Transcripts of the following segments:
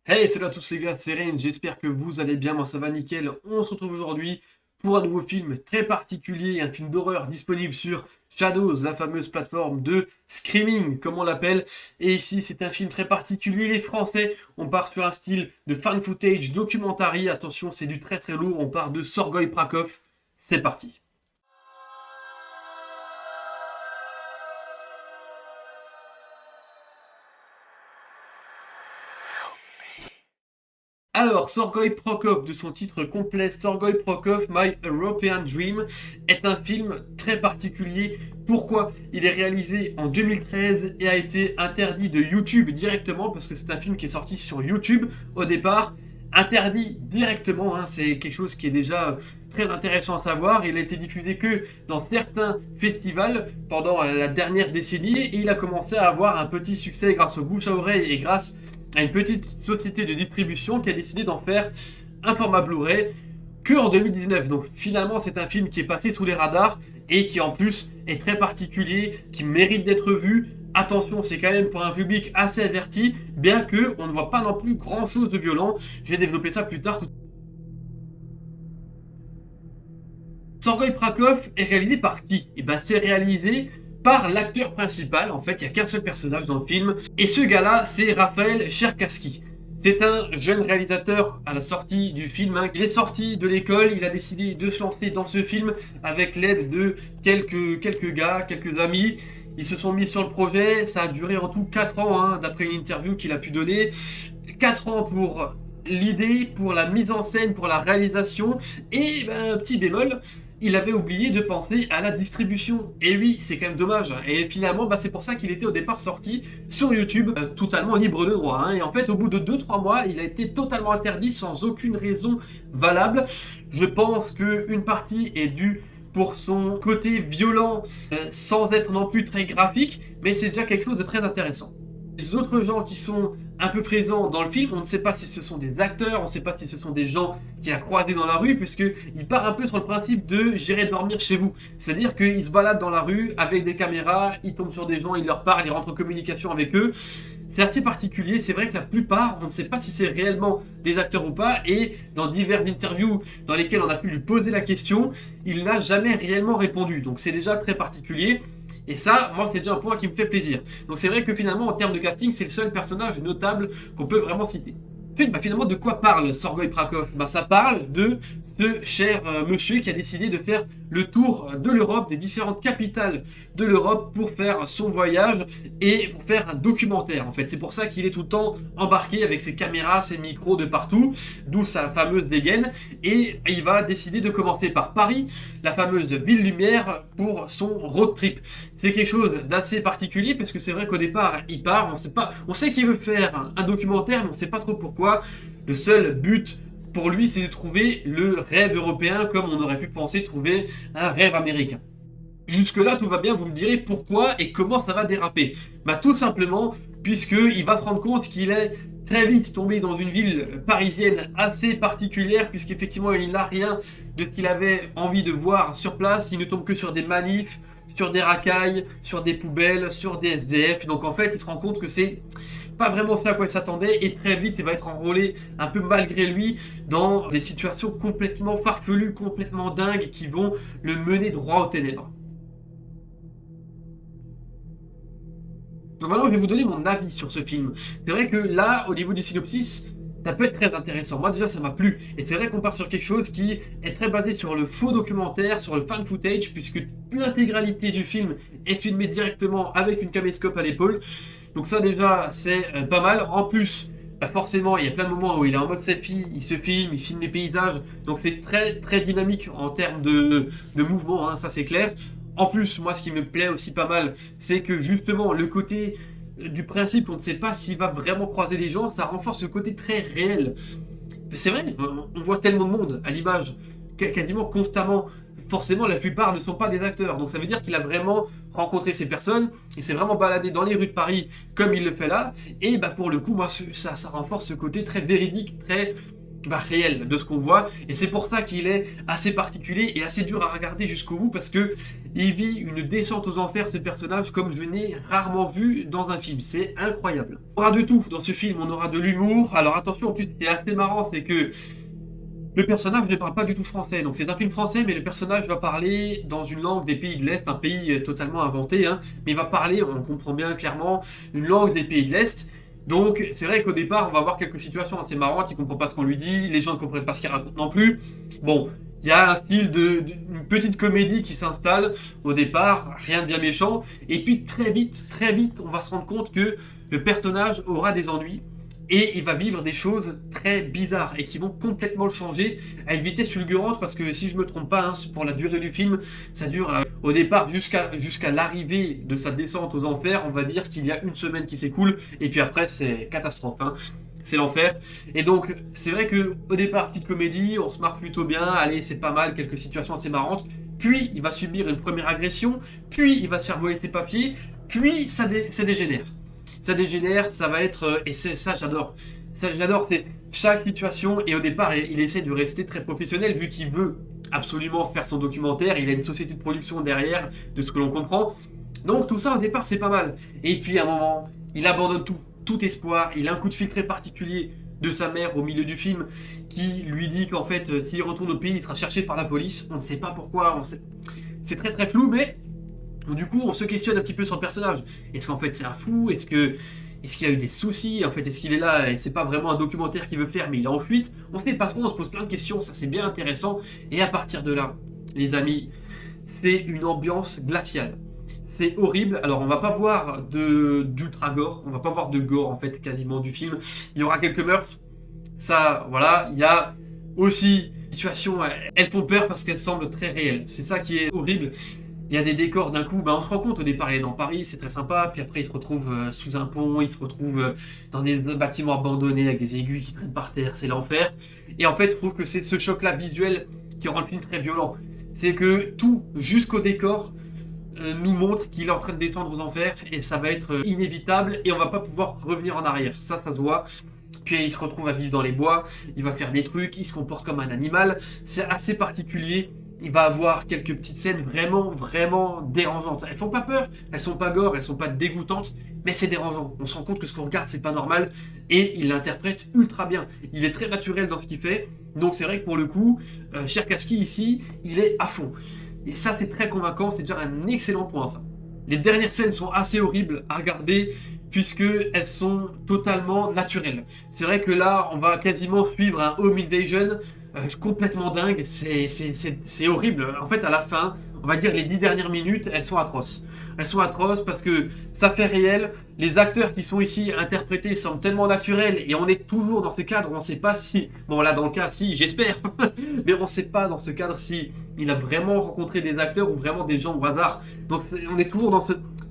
Hey, salut à tous les gars, c'est Rain, j'espère que vous allez bien, moi ça va nickel. On se retrouve aujourd'hui pour un nouveau film très particulier, un film d'horreur disponible sur Shadows, la fameuse plateforme de streaming, comme on l'appelle. Et ici, c'est un film très particulier, les Français, on part sur un style de fan footage, documentary, attention, c'est du très très lourd, on part de Sorgoy Prakov, c'est parti. Alors, Sorgoy Prokov, de son titre complet, Sorgoy Prokov, My European Dream, est un film très particulier. Pourquoi? Il est réalisé en 2013 et a été interdit de YouTube directement, parce que c'est un film qui est sorti sur YouTube au départ. Interdit directement, hein, c'est quelque chose qui est déjà très intéressant à savoir. Il a été diffusé que dans certains festivals pendant la dernière décennie et il a commencé à avoir un petit succès grâce au bouche à oreille et grâce à une petite société de distribution qui a décidé d'en faire un format Blu-ray que en 2019. Donc finalement, c'est un film qui est passé sous les radars et qui en plus est très particulier, qui mérite d'être vu. Attention, c'est quand même pour un public assez averti, bien que on ne voit pas non plus grand chose de violent. Je vais développer ça plus tard. Sorgoy Prakov est réalisé par qui? Et ben c'est réalisé par l'acteur principal. En fait, il n'y a qu'un seul personnage dans le film. Et ce gars-là, c'est Raphaël Cherkassky. C'est un jeune réalisateur à la sortie du film, hein. Il est sorti de l'école, il a décidé de se lancer dans ce film avec l'aide de quelques gars, quelques amis. Ils se sont mis sur le projet, ça a duré en tout 4 ans, hein, d'après une interview qu'il a pu donner. 4 ans pour l'idée, pour la mise en scène, pour la réalisation. Et ben, un petit bémol, il avait oublié de penser à la distribution. Et oui, c'est quand même dommage. Et finalement, bah, c'est pour ça qu'il était au départ sorti sur YouTube, totalement libre de droit, hein. Et en fait, au bout de 2-3 mois, il a été totalement interdit sans aucune raison valable. Je pense qu'une partie est due pour son côté violent, sans être non plus très graphique, mais c'est déjà quelque chose de très intéressant. Les autres gens qui sont un peu présents dans le film, on ne sait pas si ce sont des acteurs, on ne sait pas si ce sont des gens qu'il a croisés dans la rue, puisqu'il part un peu sur le principe de j'irai dormir chez vous. C'est-à-dire qu'il se balade dans la rue avec des caméras, il tombe sur des gens, il leur parle, il rentre en communication avec eux. C'est assez particulier, c'est vrai que la plupart, on ne sait pas si c'est réellement des acteurs ou pas, et dans diverses interviews dans lesquelles on a pu lui poser la question, il n'a jamais réellement répondu. Donc c'est déjà très particulier. Et ça, moi, c'est déjà un point qui me fait plaisir. Donc c'est vrai que finalement, en termes de casting, c'est le seul personnage notable qu'on peut vraiment citer. Ensuite, bah, finalement, de quoi parle Sorgoy Prakov? Bah, ça parle de ce cher monsieur qui a décidé de faire le tour de l'Europe, des différentes capitales de l'Europe pour faire son voyage et pour faire un documentaire. En fait, c'est pour ça qu'il est tout le temps embarqué avec ses caméras, ses micros de partout, d'où sa fameuse dégaine. Et il va décider de commencer par Paris, la fameuse ville lumière, pour son road trip. C'est quelque chose d'assez particulier parce que c'est vrai qu'au départ, il part, on sait qu'il veut faire un documentaire, mais on ne sait pas trop pourquoi. Le seul but pour lui, c'est de trouver le rêve européen comme on aurait pu penser trouver un rêve américain. Jusque-là, tout va bien, vous me direz pourquoi et comment ça va déraper. Bah tout simplement, puisqu'il va se rendre compte qu'il est très vite tombé dans une ville parisienne assez particulière, puisqu'effectivement il n'a rien de ce qu'il avait envie de voir sur place, il ne tombe que sur des manifs, sur des racailles, sur des poubelles, sur des SDF, donc en fait il se rend compte que c'est pas vraiment ce à quoi il s'attendait et très vite il va être enrôlé un peu malgré lui dans des situations complètement farfelues, complètement dingues qui vont le mener droit aux ténèbres. Donc maintenant, je vais vous donner mon avis sur ce film. C'est vrai que là, au niveau du synopsis, ça peut être très intéressant. Moi déjà, ça m'a plu. Et c'est vrai qu'on part sur quelque chose qui est très basé sur le faux documentaire, sur le fan footage, puisque l'intégralité du film est filmée directement avec une caméscope à l'épaule. Donc ça déjà, c'est pas mal. En plus, bah forcément, il y a plein de moments où il est en mode selfie, il se filme, il filme les paysages. Donc c'est très très dynamique en termes de mouvement, hein, ça c'est clair. En plus, moi, ce qui me plaît aussi pas mal, c'est que justement, le côté du principe qu'on ne sait pas s'il va vraiment croiser des gens, ça renforce le côté très réel. C'est vrai, on voit tellement de monde à l'image, quasiment constamment. Forcément, la plupart ne sont pas des acteurs. Donc ça veut dire qu'il a vraiment rencontré ces personnes, il s'est vraiment baladé dans les rues de Paris comme il le fait là. Et bah pour le coup, moi, ça renforce ce côté très véridique, très réel de ce qu'on voit, et c'est pour ça qu'il est assez particulier et assez dur à regarder jusqu'au bout, parce que il vit une descente aux enfers, ce personnage, comme je n'ai rarement vu dans un film. C'est incroyable. On aura de tout dans ce film, on aura de l'humour. Alors attention, en plus, ce qui est assez marrant, c'est que le personnage ne parle pas du tout français. Donc c'est un film français, mais le personnage va parler dans une langue des pays de l'Est, un pays totalement inventé, hein, mais il va parler, on comprend bien clairement, une langue des pays de l'Est. Donc c'est vrai qu'au départ, on va avoir quelques situations assez marrantes, il comprend pas ce qu'on lui dit, les gens ne comprennent pas ce qu'il raconte non plus. Bon, il y a un style une petite comédie qui s'installe au départ, rien de bien méchant, et puis très vite, on va se rendre compte que le personnage aura des ennuis, et il va vivre des choses très bizarres et qui vont complètement le changer à une vitesse fulgurante, parce que si je me trompe pas, hein, pour la durée du film, ça dure au départ jusqu'à l'arrivée de sa descente aux enfers. On va dire qu'il y a une semaine qui s'écoule et puis après c'est catastrophe, hein. C'est l'enfer. Et donc c'est vrai que au départ, petite comédie, on se marre plutôt bien, allez c'est pas mal, quelques situations assez marrantes. Puis il va subir une première agression, puis il va se faire voler ses papiers, puis ça dégénère. Ça dégénère, ça va être... Et c'est ça, j'adore. Ça, j'adore, c'est chaque situation. Et au départ, il essaie de rester très professionnel, vu qu'il veut absolument faire son documentaire. Il a une société de production derrière, de ce que l'on comprend. Donc tout ça, au départ, c'est pas mal. Et puis, à un moment, il abandonne tout espoir. Il a un coup de fil très particulier de sa mère au milieu du film, qui lui dit qu'en fait, s'il retourne au pays, il sera cherché par la police. On ne sait pas pourquoi. C'est très très flou, mais... Donc, du coup, on se questionne un petit peu sur le personnage. Est-ce qu'en fait c'est un fou? Est-ce qu'il a eu des soucis? En fait, est-ce qu'il est là et c'est pas vraiment un documentaire qu'il veut faire, mais il est en fuite? On se sait pas trop, on se pose plein de questions, ça c'est bien intéressant. Et à partir de là, les amis, c'est une ambiance glaciale. C'est horrible. Alors, on va pas voir d'ultra gore, on va pas voir de gore en fait quasiment du film. Il y aura quelques meurtres. Ça, voilà. Il y a aussi des situations, elles font peur parce qu'elles semblent très réelles. C'est ça qui est horrible. Il y a des décors d'un coup, on se rend compte au départ il est dans Paris, c'est très sympa, puis après il se retrouve sous un pont, il se retrouve dans des bâtiments abandonnés avec des aiguilles qui traînent par terre, c'est l'enfer. Et en fait je trouve que c'est ce choc-là visuel qui rend le film très violent. C'est que tout, jusqu'au décor, nous montre qu'il est en train de descendre aux enfers, et ça va être inévitable, et on va pas pouvoir revenir en arrière, ça se voit. Puis il se retrouve à vivre dans les bois, il va faire des trucs, il se comporte comme un animal, c'est assez particulier. Il va avoir quelques petites scènes vraiment dérangeantes. Elles font pas peur, elles sont pas gore, elles sont pas dégoûtantes, mais c'est dérangeant. On se rend compte que ce qu'on regarde, c'est pas normal, et il l'interprète ultra bien. Il est très naturel dans ce qu'il fait, donc c'est vrai que pour le coup, Cherkassky ici, il est à fond. Et ça, c'est très convaincant, c'est déjà un excellent point, ça. Les dernières scènes sont assez horribles à regarder, puisqu'elles sont totalement naturelles. C'est vrai que là, on va quasiment suivre un home invasion complètement dingue, c'est horrible. En fait, à la fin, on va dire les 10 dernières minutes, elles sont atroces. Elles sont atroces parce que ça fait réel. Les acteurs qui sont ici interprétés semblent tellement naturels, et on est toujours dans ce cadre, on ne sait pas si... Bon là, dans le cas, si, j'espère. Mais on ne sait pas dans ce cadre si il a vraiment rencontré des acteurs ou vraiment des gens au hasard. Donc on est toujours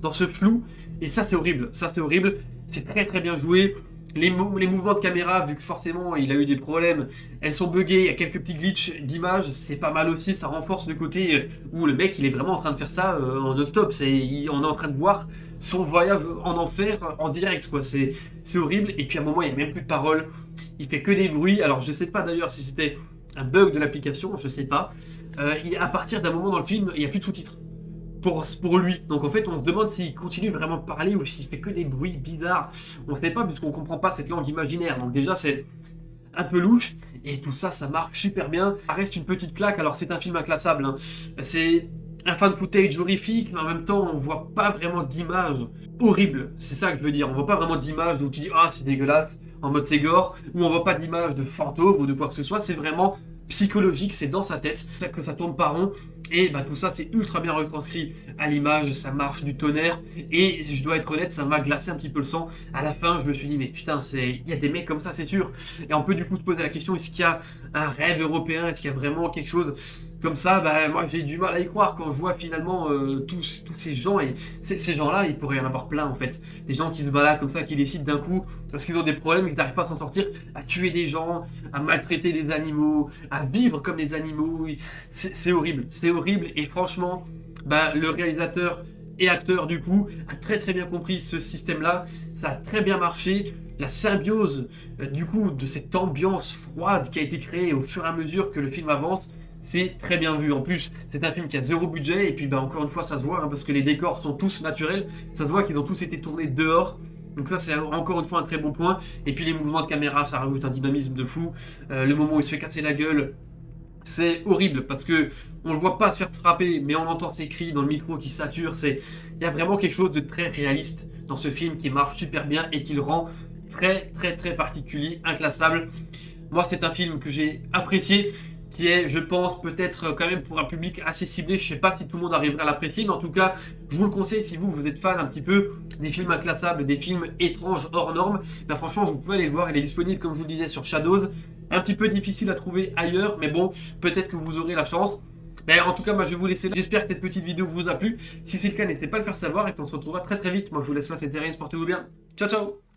dans ce flou, et ça c'est horrible. Ça c'est horrible. C'est très bien joué. Les mouvements de caméra, vu que forcément il a eu des problèmes, elles sont buggées, il y a quelques petits glitches d'image, c'est pas mal aussi, ça renforce le côté où le mec il est vraiment en train de faire ça en non-stop, on est en train de voir son voyage en enfer en direct, quoi. C'est horrible, et puis à un moment il n'y a même plus de paroles, il fait que des bruits. Alors je sais pas d'ailleurs si c'était un bug de l'application, je sais pas. À partir d'un moment dans le film, il n'y a plus de sous-titres. Pour lui. Donc en fait, on se demande s'il continue vraiment de parler ou s'il fait que des bruits bizarres. On ne sait pas, puisqu'on ne comprend pas cette langue imaginaire. Donc déjà, c'est un peu louche. Et tout ça, ça marche super bien. Ça reste une petite claque. Alors c'est un film inclassable, hein. C'est un fan footage horrifique, mais en même temps, on voit pas vraiment d'image horrible. C'est ça que je veux dire. On voit pas vraiment d'image où tu dis « Ah, c'est dégueulasse », en mode c'est gore. Ou on voit pas d'image de fantôme ou de quoi que ce soit. C'est vraiment psychologique, c'est dans sa tête, c'est que ça tourne pas rond, et tout ça c'est ultra bien retranscrit à l'image, ça marche du tonnerre, et je dois être honnête, ça m'a glacé un petit peu le sang. À la fin, je me suis dit, mais putain, il y a des mecs comme ça, c'est sûr. Et on peut du coup se poser la question, est-ce qu'il y a un rêve européen, est-ce qu'il y a vraiment quelque chose comme ça? Moi j'ai du mal à y croire quand je vois finalement tous ces gens, et ces gens-là, il pourrait y en avoir plein en fait. Des gens qui se baladent comme ça, qui décident d'un coup, parce qu'ils ont des problèmes, qu'ils n'arrivent pas à s'en sortir, à tuer des gens, à maltraiter des animaux, à vivre comme des animaux. C'est horrible, et franchement, le réalisateur et acteur du coup a très bien compris ce système-là, ça a très bien marché. la symbiose du coup de cette ambiance froide qui a été créée au fur et à mesure que le film avance, c'est très bien vu. En plus, c'est un film qui a zéro budget, et puis bah, encore une fois, ça se voit, hein, parce que les décors sont tous naturels, ça se voit qu'ils ont tous été tournés dehors. Donc ça, c'est encore une fois un très bon point. Et puis les mouvements de caméra, ça rajoute un dynamisme de fou. Le moment où il se fait casser la gueule, c'est horrible parce que on le voit pas se faire frapper, mais on entend ses cris dans le micro qui sature. Il y a vraiment quelque chose de très réaliste dans ce film qui marche super bien et qui le rend très très très particulier, inclassable. Moi, c'est un film que j'ai apprécié, qui est, je pense, peut-être quand même pour un public assez ciblé. Je sais pas si tout le monde arrivera à l'apprécier, mais en tout cas, je vous le conseille si vous êtes fan un petit peu des films inclassables, des films étranges, hors normes. Ben franchement, vous pouvez aller le voir. Il est disponible, comme je vous le disais, sur Shadows. Un petit peu difficile à trouver ailleurs, mais bon, peut-être que vous aurez la chance. Mais en tout cas, moi je vais vous laisser là. J'espère que cette petite vidéo vous a plu. Si c'est le cas, n'hésitez pas à le faire savoir et puis on se retrouvera très très vite. Moi je vous laisse là, c'était Ryan, portez-vous bien. Ciao ciao.